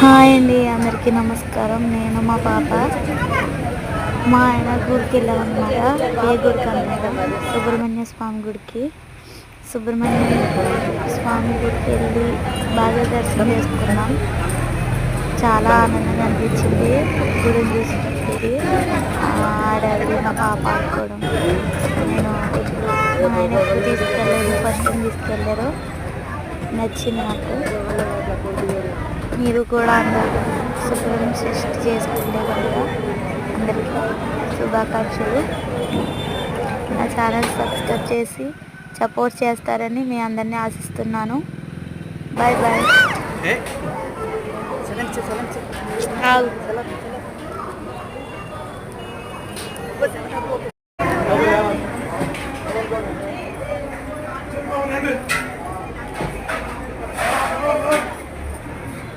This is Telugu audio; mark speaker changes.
Speaker 1: హాయ్ అండి, అందరికీ నమస్కారం. నేను మా పాప మా ఆయన గుడికి వెళ్ళామన్నమాట. ఏ గుడికి అన్నమాట, సుబ్రహ్మణ్య స్వామి గుడికి. సుబ్రహ్మణ్య స్వామి గుడికి వెళ్ళి బాగా దర్శనం చేసుకున్నాం. చాలా ఆనందంగా అనిపించింది గుడిని చూసి. ఆడాలి మా పాప ఆడుకోవడం. నేను ఇప్పుడు మా ఆయన ఎప్పుడు తీసుకెళ్ళలేదు, ఫస్ట్ టైం తీసుకెళ్ళారు. నచ్చింది నాకు. మీరు కూడా అందరూ శుభ్రం సృష్టి చేసుకుంటే కనుక అందరికీ శుభాకాంక్షలు. నా ఛానల్ సబ్స్క్రైబ్ చేసి సపోర్ట్ చేస్తారని మీ అందరినీ ఆశిస్తున్నాను. Bye bye. ఆగు.